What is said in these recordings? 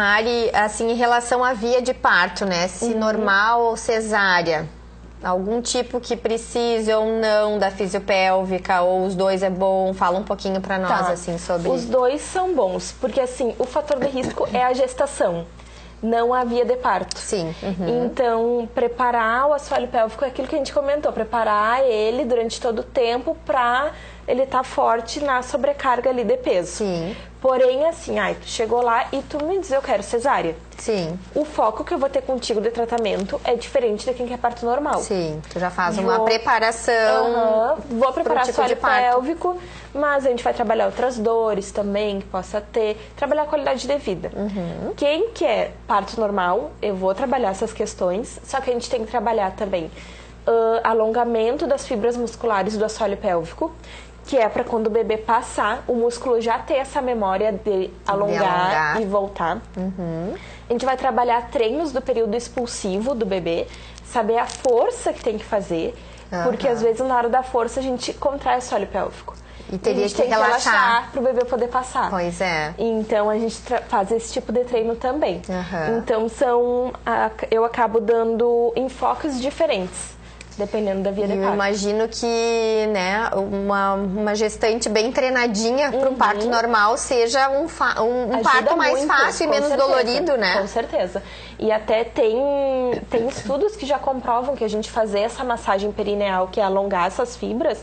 Mari, assim, em relação à via de parto, né? Se normal ou cesárea, algum tipo que precise ou não da fisiopélvica, ou os dois é bom? Fala um pouquinho pra nós, assim, sobre... Os dois são bons, porque assim, o fator de risco é a gestação, não a via de parto. Sim. Então, preparar o assoalho pélvico é aquilo que a gente comentou, preparar ele durante todo o tempo pra ele estar forte na sobrecarga ali de peso. Sim. Porém, assim, tu chegou lá e tu me diz, eu quero cesárea. Sim. O foco que eu vou ter contigo de tratamento é diferente de quem quer parto normal. Sim, tu já faz uma preparação. Vou preparar tipo assoalho de parto. pélvico, mas a gente vai trabalhar outras dores também que possa ter, trabalhar a qualidade de vida. Quem quer parto normal, eu vou trabalhar essas questões, só que a gente tem que trabalhar também alongamento das fibras musculares do assoalho pélvico, que é para quando o bebê passar, o músculo já ter essa memória de alongar e voltar. A gente vai trabalhar treinos do período expulsivo do bebê, saber a força que tem que fazer, porque às vezes na hora da força a gente contrai o assoalho pélvico. E teria que tem relaxar para o bebê poder passar. Pois é. Então a gente faz esse tipo de treino também. Então eu acabo dando enfoques diferentes, dependendo da via de parto. Eu imagino que, né, uma gestante bem treinadinha para um parto normal seja um parto mais muito, fácil e menos dolorido, né? Com certeza. E até tem estudos que já comprovam que a gente fazer essa massagem perineal, que é alongar essas fibras,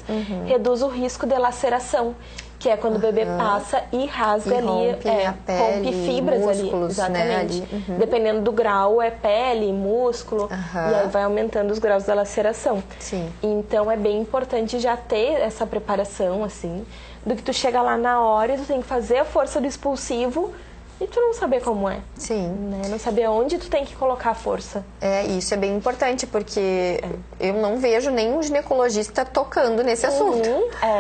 reduz o risco de laceração. Que é quando o bebê passa e rasga e ali, a pele, rompe fibras músculos, ali. Exatamente. Né, ali. Dependendo do grau, é pele, músculo, e aí vai aumentando os graus da laceração. Sim. Então é bem importante já ter essa preparação, assim, do que tu chega lá na hora e tu tem que fazer a força do expulsivo e tu não saber como é. Sim. Né? Não saber onde tu tem que colocar a força. Isso é bem importante, porque eu não vejo nenhum ginecologista tocando nesse assunto.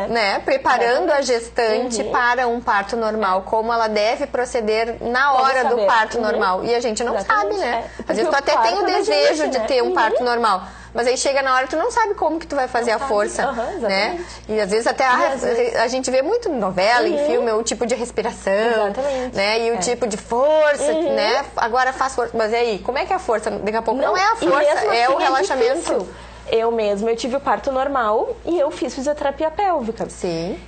Né? Preparando a gestante para um parto normal, como ela deve proceder na hora do parto normal. E a gente não sabe, né? Às vezes tu até tem o desejo de ter um parto normal, mas aí chega na hora tu não sabe como que tu vai fazer a força, né? E às vezes até a gente vê muito em novela, em filme, o tipo de respiração, né? E o tipo de força, né? Agora faz força, mas e aí, como é que é a força? Daqui a pouco não é a força, é o relaxamento. Eu tive o parto normal e eu fiz fisioterapia pélvica. Sim.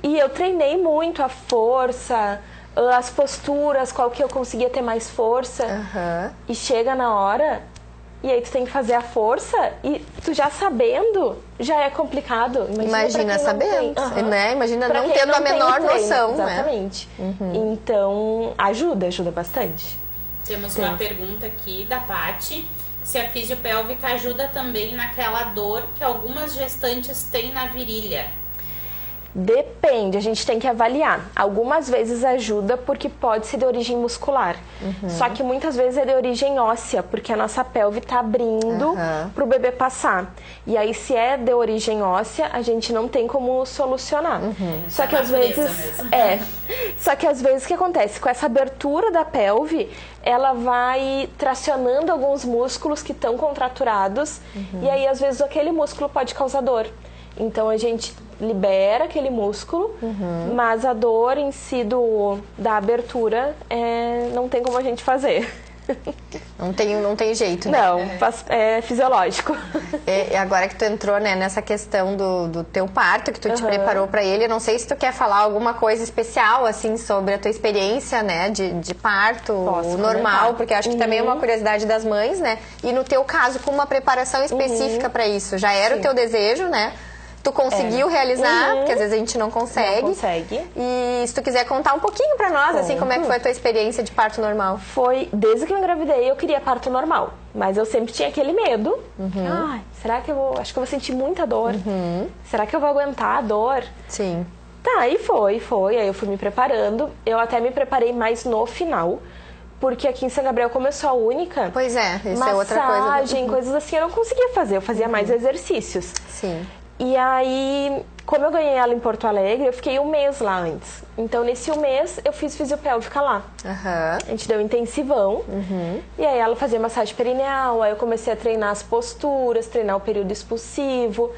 E eu treinei muito a força, as posturas, qual que eu conseguia ter mais força. E chega na hora, e aí tu tem que fazer a força, e tu já sabendo, já é complicado. Imagina sabendo, né? Imagina não tendo a menor noção, exatamente. Né? Então, ajuda bastante. Temos uma pergunta aqui da Paty. Se a fisiopélvica ajuda também naquela dor que algumas gestantes têm na virilha. Depende, a gente tem que avaliar. Algumas vezes ajuda porque pode ser de origem muscular. Só que muitas vezes é de origem óssea, porque a nossa pelve está abrindo para o bebê passar. E aí, se é de origem óssea, a gente não tem como solucionar. Só que às vezes... Só que às vezes o que acontece? Com essa abertura da pelve, ela vai tracionando alguns músculos que estão contraturados. E aí, às vezes, aquele músculo pode causar dor. Então, a gente libera aquele músculo, mas a dor em si da abertura não tem como a gente fazer. Não tem jeito, né? Não, é fisiológico. Agora que tu entrou, né, nessa questão do teu parto, que tu te preparou para ele, eu não sei se tu quer falar alguma coisa especial, assim, sobre a tua experiência, né, de parto normal, porque acho que também é uma curiosidade das mães, né? E no teu caso, com uma preparação específica para isso, já era o teu desejo, né? Tu conseguiu realizar, porque às vezes a gente não consegue. Não consegue. E se tu quiser contar um pouquinho pra nós, assim, como é que foi a tua experiência de parto normal? Foi, desde que eu engravidei, eu queria parto normal. Mas eu sempre tinha aquele medo. Ai, será que acho que eu vou sentir muita dor? Será que eu vou aguentar a dor? Sim. Tá, aí foi. Aí eu fui me preparando. Eu até me preparei mais no final. Porque aqui em São Gabriel, como eu sou a única... Pois é, isso é outra coisa. Massagem, coisas assim, eu não conseguia fazer. Eu fazia mais exercícios. Sim. E aí, como eu ganhei ela em Porto Alegre, eu fiquei um mês lá antes. Então, nesse um mês, eu fiz fisiopélvica lá. A gente deu intensivão. E aí, ela fazia massagem perineal. Aí, eu comecei a treinar as posturas, treinar o período expulsivo.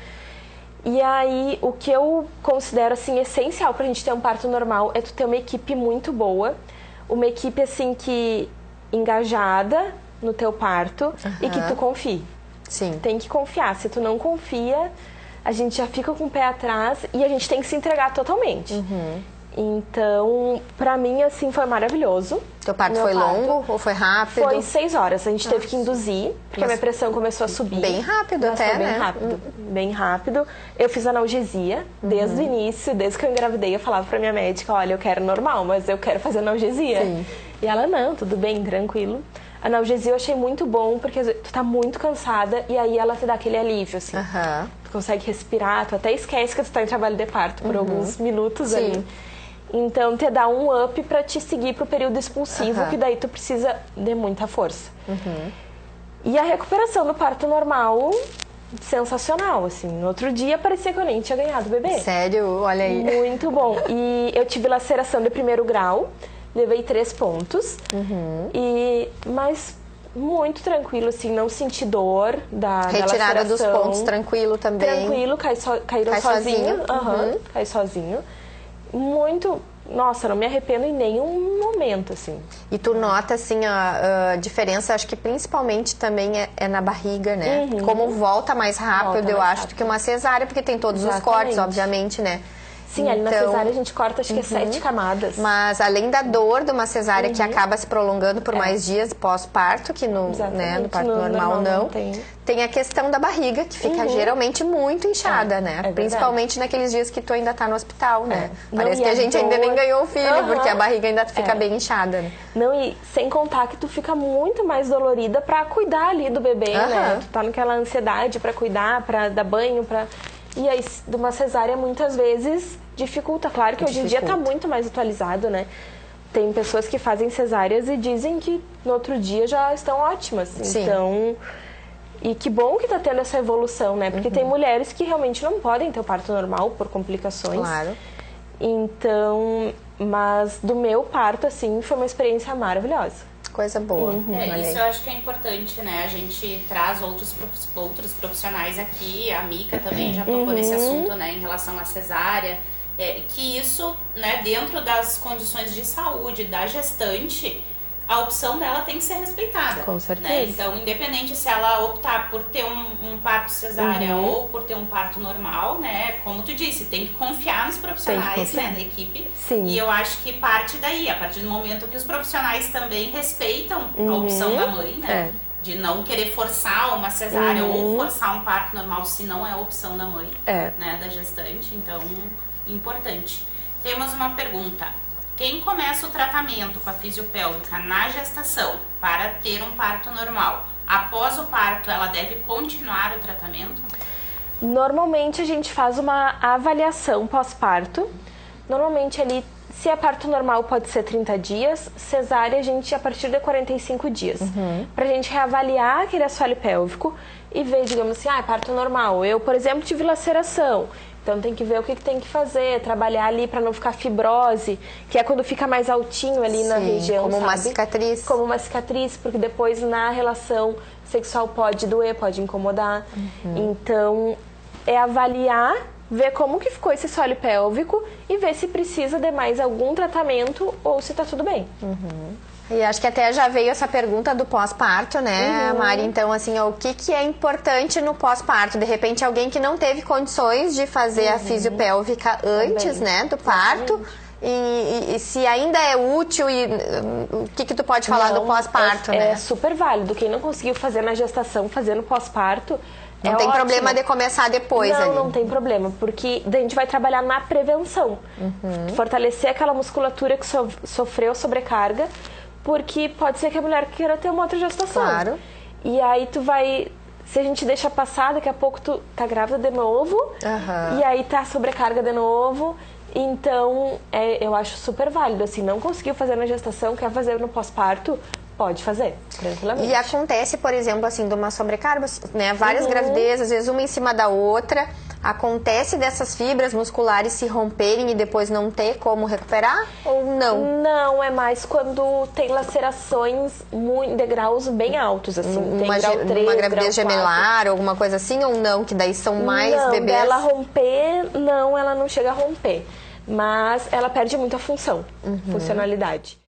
E aí, o que eu considero, assim, essencial pra gente ter um parto normal é tu ter uma equipe muito boa. Uma equipe, assim, que engajada no teu parto e que tu confie. Sim. Tem que confiar. Se tu não confia, a gente já fica com o pé atrás e a gente tem que se entregar totalmente. Então, pra mim, assim, foi maravilhoso. Teu parto foi longo ou foi rápido? Foi 6 horas. A gente teve que induzir, porque a minha pressão começou a subir. Bem rápido até, foi bem né? rápido, bem rápido. Eu fiz analgesia desde o início, desde que eu engravidei. Eu falava pra minha médica, olha, eu quero normal, mas eu quero fazer analgesia. Sim. E ela, não, tudo bem, tranquilo. A analgesia eu achei muito bom, porque tu tá muito cansada e aí ela te dá aquele alívio, assim. Tu consegue respirar, tu até esquece que tu tá em trabalho de parto por alguns minutos ali. Então, te dá um up pra te seguir pro período expulsivo, que daí tu precisa de muita força. E a recuperação do parto normal, sensacional, assim. No outro dia, parecia que eu nem tinha ganhado o bebê. Sério? Olha aí. Muito bom. E eu tive laceração de 1º grau, levei 3 pontos. Mas muito tranquilo, assim, não senti dor da retirada dos laceração. pontos, tranquilo também. Tranquilo, caíram sozinho. Cai sozinho. Muito... Nossa, não me arrependo em nenhum momento, assim. E tu nota, assim, a diferença, acho que principalmente também é na barriga, né? Como volta mais rápido, eu acho, do que uma cesárea, porque tem todos os cortes, obviamente, né? Sim, ali na cesárea a gente corta, acho que 7 camadas. Mas além da dor de uma cesárea que acaba se prolongando por mais dias pós-parto, que no parto normal não, tem a questão da barriga, que fica geralmente muito inchada, né? Principalmente naqueles dias que tu ainda tá no hospital, né? Parece que a gente ainda nem ganhou o filho, porque a barriga ainda fica bem inchada, né? Não, e sem contar que tu fica muito mais dolorida pra cuidar ali do bebê, né? Tu tá naquela ansiedade pra cuidar, pra dar banho, pra... E aí, de uma cesárea, muitas vezes, dificulta. Claro que hoje em dia tá muito mais atualizado, né? Tem pessoas que fazem cesáreas e dizem que no outro dia já estão ótimas. Sim. Então, e que bom que tá tendo essa evolução, né? Porque tem mulheres que realmente não podem ter o parto normal por complicações. Claro. Então, mas do meu parto, assim, foi uma experiência maravilhosa. Coisa boa. Isso eu acho que é importante, né? A gente traz outros profissionais aqui, a Mica também já tocou nesse assunto, né? Em relação à cesárea, que isso, né? Dentro das condições de saúde da gestante, a opção dela tem que ser respeitada. Com certeza. Né? Então, independente se ela optar por ter um parto cesárea ou por ter um parto normal, né? Como tu disse, tem que confiar nos profissionais, né? Na equipe. Sim. E eu acho que parte daí, a partir do momento que os profissionais também respeitam a opção da mãe, né? De não querer forçar uma cesárea ou forçar um parto normal se não é a opção da mãe, né? Da gestante. Então, importante. Temos uma pergunta. Quem começa o tratamento com a fisiopélvica na gestação para ter um parto normal, após o parto, ela deve continuar o tratamento? Normalmente a gente faz uma avaliação pós-parto. Normalmente ali, se é parto normal, pode ser 30 dias. Cesárea, a gente a partir de 45 dias. Pra gente reavaliar aquele assoalho pélvico e ver, digamos assim, parto normal. Eu, por exemplo, tive laceração. Então tem que ver o que tem que fazer, trabalhar ali para não ficar fibrose, que é quando fica mais altinho ali na região, como uma cicatriz. Como uma cicatriz, porque depois na relação sexual pode doer, pode incomodar. Então é avaliar, ver como que ficou esse assoalho pélvico e ver se precisa de mais algum tratamento ou se tá tudo bem. E acho que até já veio essa pergunta do pós-parto, né, Mari? Então, assim, o que é importante no pós-parto? De repente, alguém que não teve condições de fazer a fisiopélvica antes, né, do parto. E se ainda é útil, e o que tu pode falar do pós-parto, né? É super válido. Quem não conseguiu fazer na gestação, fazer no pós-parto, não tem problema de começar depois ali. Não tem problema, porque daí a gente vai trabalhar na prevenção. Fortalecer aquela musculatura que sofreu sobrecarga, porque pode ser que a mulher queira ter uma outra gestação. Claro. E aí tu vai... Se a gente deixa passar, daqui a pouco tu tá grávida de novo. E aí tá sobrecarga de novo. Então, eu acho super válido. Assim, não conseguiu fazer na gestação, quer fazer no pós-parto, pode fazer, tranquilamente. E acontece, por exemplo, assim, de uma sobrecarga, né? Várias gravidezes, às vezes uma em cima da outra. Acontece dessas fibras musculares se romperem e depois não ter como recuperar ou não? Não, é mais quando tem lacerações de graus bem altos, assim. Tem grau 3, uma gravidez grau 4. gemelar, alguma coisa assim, ou não? Que daí são mais bebês? Não, dela romper, ela não chega a romper. Mas ela perde muito a funcionalidade.